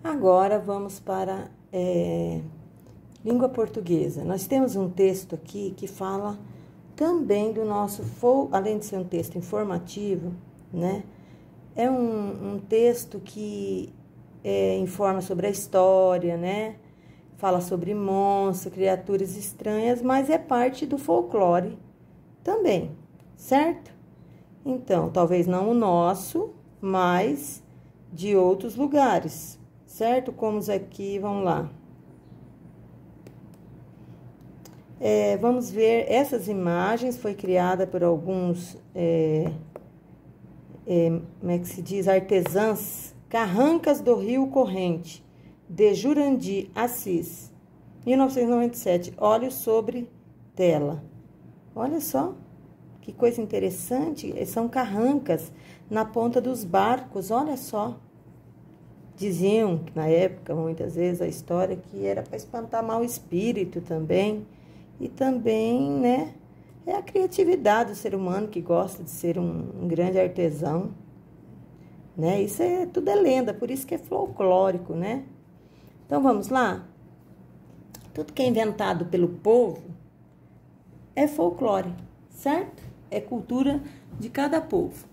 Agora vamos para língua portuguesa. Nós temos um texto aqui que fala também do nosso, além de ser um texto informativo, né? É um texto que informa sobre a história, né? Fala sobre monstros, criaturas estranhas, mas é parte do folclore também, certo? Então, talvez não o nosso, mas de outros lugares, certo? Como aqui, vamos lá. Vamos ver, essas imagens foi criada por alguns, como é que se diz, artesãs, Carrancas do Rio Corrente, de Jurandir Assis, 1997, Olhos sobre tela. Olha só, que coisa interessante, são carrancas na ponta dos barcos, olha só. Diziam, na época, muitas vezes, a história, que era para espantar mau espírito também. E também, né, é a criatividade do ser humano que gosta de ser um grande artesão, né? Isso tudo é lenda, por isso que é folclórico, né? Então, vamos lá? Tudo que é inventado pelo povo é folclore, certo? É cultura de cada povo.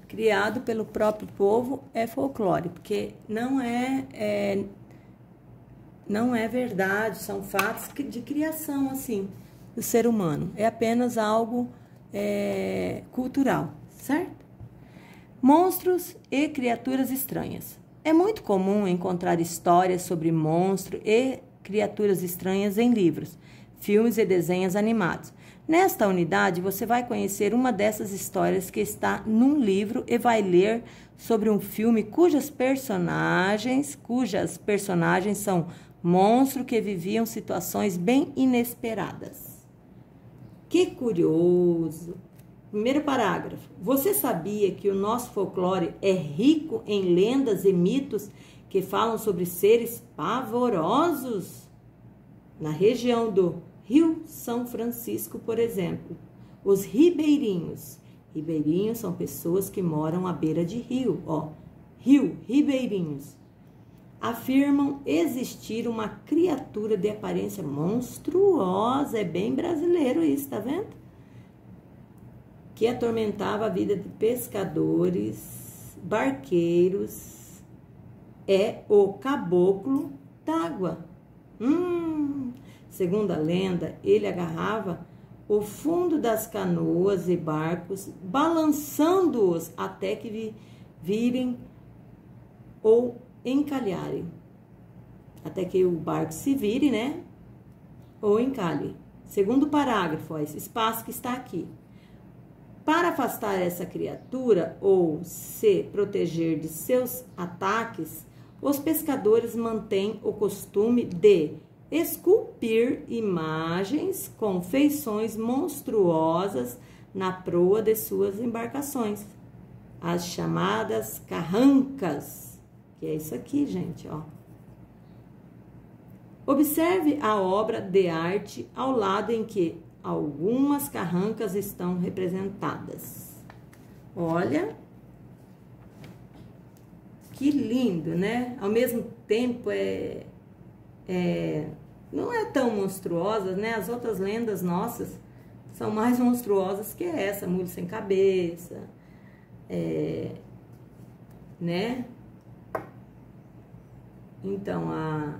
Criado pelo próprio povo é folclore, porque não é verdade, são fatos de criação, assim, do ser humano. É apenas algo cultural, certo? Monstros e criaturas estranhas. É muito comum encontrar histórias sobre monstros e criaturas estranhas em livros, filmes e desenhos animados. Nesta unidade, você vai conhecer uma dessas histórias que está num livro e vai ler sobre um filme cujas personagens são monstros que viviam situações bem inesperadas. Que curioso! Primeiro parágrafo. Você sabia que o nosso folclore é rico em lendas e mitos que falam sobre seres pavorosos? Na região do Rio São Francisco, por exemplo, os ribeirinhos. Ribeirinhos são pessoas que moram à beira de rio, ó. Rio, ribeirinhos. Afirmam existir uma criatura de aparência monstruosa, é bem brasileiro isso, tá vendo? Que atormentava a vida de pescadores, barqueiros, é o caboclo d'água. Segundo a lenda, ele agarrava o fundo das canoas e barcos, balançando-os até que virem ou encalharem. Até que o barco se vire, né? Ou encalhe. Segundo parágrafo, ó, esse espaço que está aqui. Para afastar essa criatura ou se proteger de seus ataques, os pescadores mantêm o costume de esculpir imagens com feições monstruosas na proa de suas embarcações, as chamadas carrancas, que é isso aqui, gente, ó. Observe a obra de arte ao lado em que algumas carrancas estão representadas. Olha, que lindo, né? Ao mesmo tempo não é tão monstruosa, né? As outras lendas nossas são mais monstruosas que essa, mulher sem cabeça, né? Então, a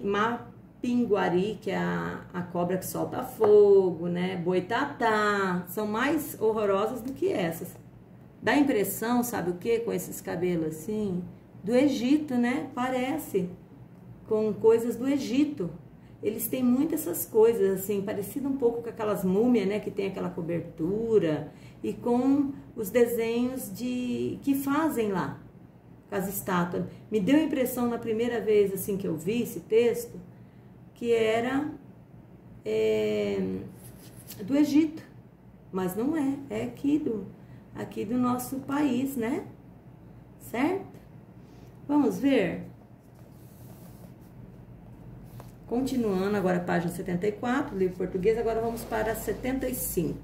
Mapinguari, que é a cobra que solta fogo, né? Boitatá, são mais horrorosas do que essas. Dá impressão, sabe o que, com esses cabelos assim? Do Egito, né? Parece com coisas do Egito. Eles têm muitas essas coisas, assim, parecido um pouco com aquelas múmias, né? Que tem aquela cobertura e com os desenhos que fazem lá, com as estátuas. Me deu a impressão na primeira vez, assim, que eu vi esse texto, que era do Egito, mas não é aqui do nosso país, né? Certo? Vamos ver? Continuando agora a página 74, livro português, agora vamos para 75.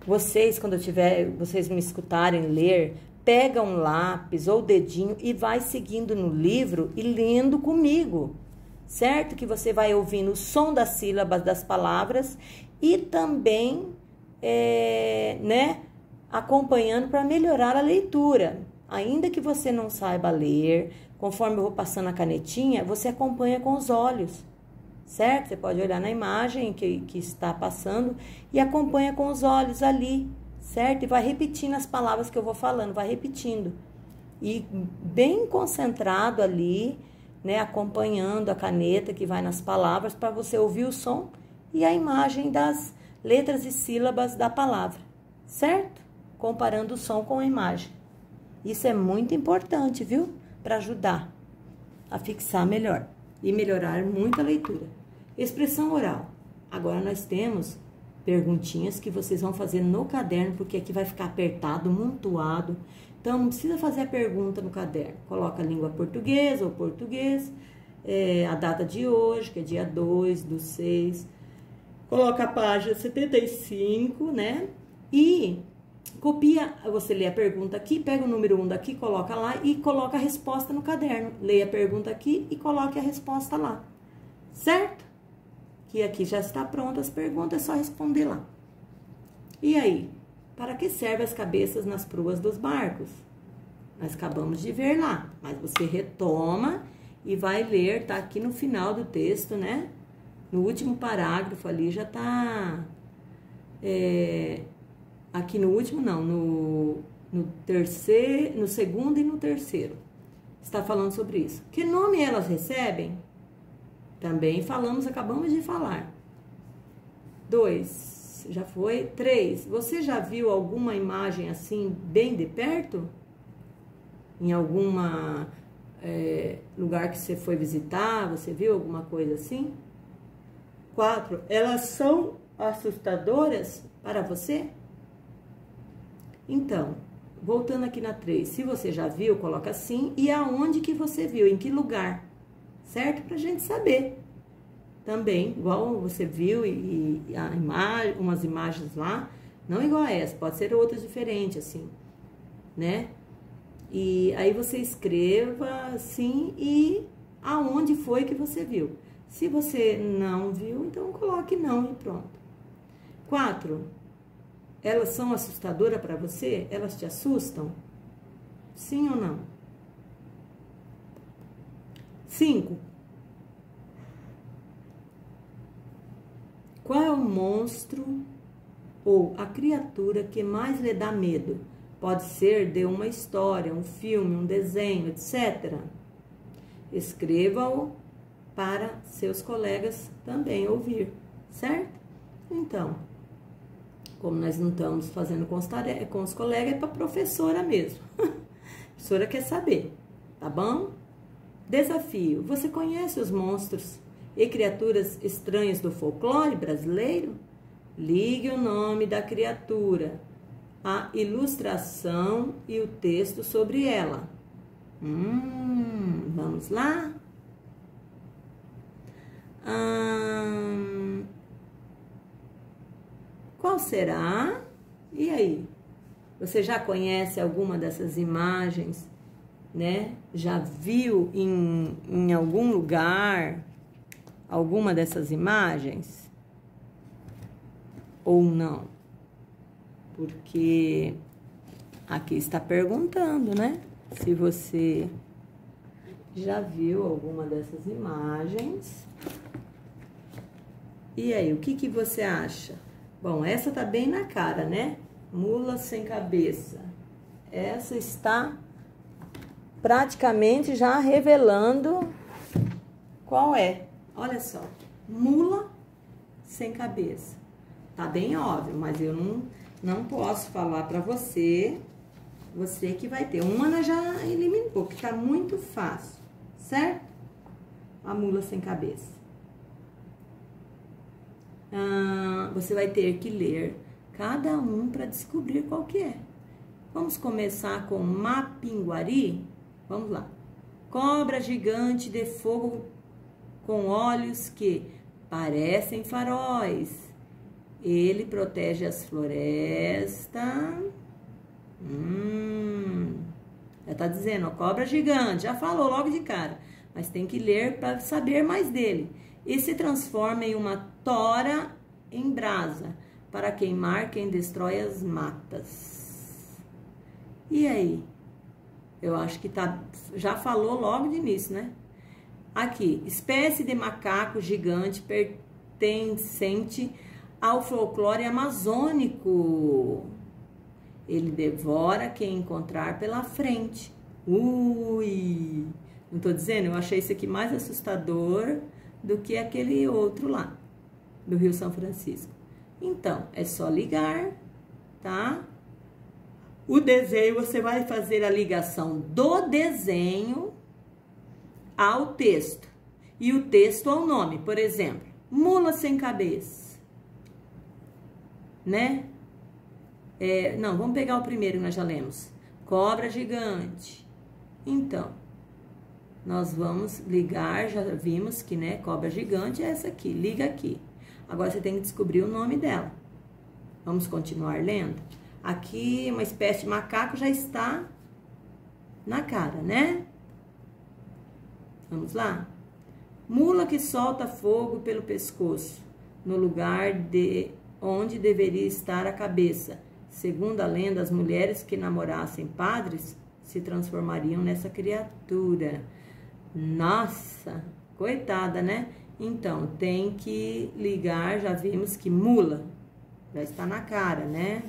Vocês, quando vocês me escutarem ler, pega um lápis ou dedinho e vai seguindo no livro e lendo comigo, certo? Que você vai ouvindo o som das sílabas das palavras e também, né, acompanhando para melhorar a leitura. Ainda que você não saiba ler, conforme eu vou passando a canetinha, você acompanha com os olhos, certo? Você pode olhar na imagem que está passando e acompanha com os olhos ali, certo? E vai repetindo as palavras que eu vou falando, vai repetindo. E bem concentrado ali, né? Acompanhando a caneta que vai nas palavras para você ouvir o som e a imagem das letras e sílabas da palavra, certo? Comparando o som com a imagem. Isso é muito importante, viu? Para ajudar a fixar melhor e melhorar muito a leitura. Expressão oral. Agora nós temos perguntinhas que vocês vão fazer no caderno, porque aqui vai ficar apertado, amontoado. Então, não precisa fazer a pergunta no caderno. Coloca a língua portuguesa ou português, a data de hoje, que é dia 2/6. Coloca a página 75, né? E copia, você lê a pergunta aqui, pega o número 1 daqui, coloca lá e coloca a resposta no caderno. Leia a pergunta aqui e coloque a resposta lá, certo? Que aqui já está pronta as perguntas, é só responder lá. E aí, para que servem as cabeças nas proas dos barcos? Nós acabamos de ver lá, mas você retoma e vai ler, tá aqui no final do texto, né? No último parágrafo ali já tá... aqui no último não, no terceiro, no segundo e no terceiro. Está falando sobre isso. Que nome elas recebem? Também falamos, acabamos de falar. 2, já foi. 3, você já viu alguma imagem assim, bem de perto? Em alguma lugar que você foi visitar, você viu alguma coisa assim? 4, elas são assustadoras para você? Então, voltando aqui na 3, se você já viu, coloca assim, e aonde que você viu, em que lugar, certo? Pra gente saber. Também, igual você viu e a imagem, umas imagens lá, não igual a essa, pode ser outras diferentes, assim, né? E aí você escreva assim e aonde foi que você viu. Se você não viu, então coloque não e pronto. 4, elas são assustadoras para você? Elas te assustam? Sim ou não? 5. Qual é o monstro ou a criatura que mais lhe dá medo? Pode ser de uma história, um filme, um desenho, etc. Escreva-o para seus colegas também ouvir, certo? Então, como nós não estamos fazendo com os colegas, é para a professora mesmo. A professora quer saber, tá bom? Desafio. Você conhece os monstros e criaturas estranhas do folclore brasileiro? Ligue o nome da criatura, a ilustração e o texto sobre ela. Vamos lá? Qual será? E aí? Você já conhece alguma dessas imagens, né? Já viu em algum lugar alguma dessas imagens? Ou não? Porque aqui está perguntando, né? Se você já viu alguma dessas imagens. E aí, o que você acha? Bom, essa tá bem na cara, né? Mula sem cabeça. Essa está praticamente já revelando qual é. Olha só, mula sem cabeça. Tá bem óbvio, mas eu não posso falar pra você. Você que vai ter. Uma nós já eliminou, que tá muito fácil, certo? A mula sem cabeça. Você vai ter que ler cada um para descobrir qual que é. Vamos começar com Mapinguari? Vamos lá. Cobra gigante de fogo com olhos que parecem faróis. Ele protege as florestas. Já tá dizendo, ó, cobra gigante, já falou logo de cara. Mas tem que ler para saber mais dele. E se transforma em uma tora em brasa, para queimar quem destrói as matas. E aí? Eu acho que já falou logo de início, né? Aqui, espécie de macaco gigante pertencente ao folclore amazônico. Ele devora quem encontrar pela frente. Ui! Não tô dizendo? Eu achei isso aqui mais assustador do que aquele outro lá, do Rio São Francisco. Então, é só ligar, tá? O desenho, você vai fazer a ligação do desenho ao texto. E o texto ao nome, por exemplo, mula sem cabeça. Né? Não, vamos pegar o primeiro que nós já lemos. Cobra gigante. Então, nós vamos ligar, já vimos que, né, cobra gigante é essa aqui, liga aqui. Agora você tem que descobrir o nome dela. Vamos continuar lendo? Aqui, uma espécie de macaco já está na cara, né? Vamos lá? Mula que solta fogo pelo pescoço, no lugar de onde deveria estar a cabeça. Segundo a lenda, as mulheres que namorassem padres se transformariam nessa criatura. Nossa, coitada, né? Então, tem que ligar, já vimos que mula já está na cara, né?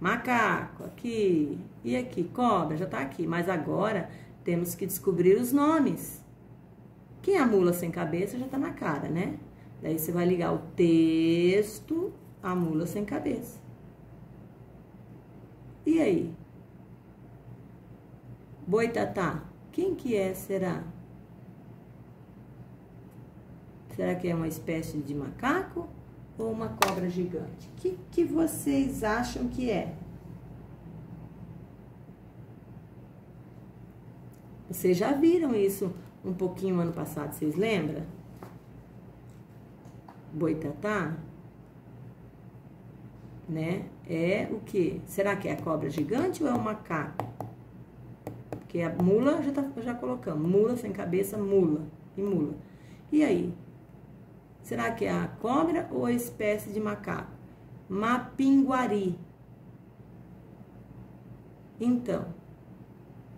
Macaco, aqui. E aqui, cobra, já tá aqui. Mas agora, temos que descobrir os nomes. Quem é a mula sem cabeça já tá na cara, né? Daí, você vai ligar o texto à mula sem cabeça. E aí? Boitatá, quem que é, será? Será que é uma espécie de macaco ou uma cobra gigante? O que vocês acham que é? Vocês já viram isso um pouquinho ano passado, vocês lembram? Boitatá, né? É o quê? Será que é a cobra gigante ou é o macaco? Porque a mula, já colocamos. Mula sem cabeça, mula. E mula. E aí? Será que é a cobra ou a espécie de macaco? Mapinguari. Então,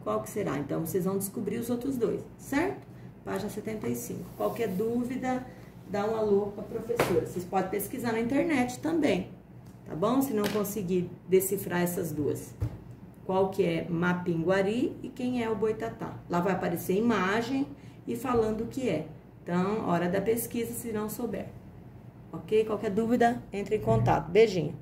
qual que será? Então, vocês vão descobrir os outros dois, certo? Página 75. Qualquer dúvida, dá um alô para a professora. Vocês podem pesquisar na internet também, tá bom? Se não conseguir decifrar essas duas. Qual que é Mapinguari e quem é o Boitatá. Lá vai aparecer imagem e falando o que é. Então, hora da pesquisa, se não souber. Ok? Qualquer dúvida, entre em contato. Beijinho.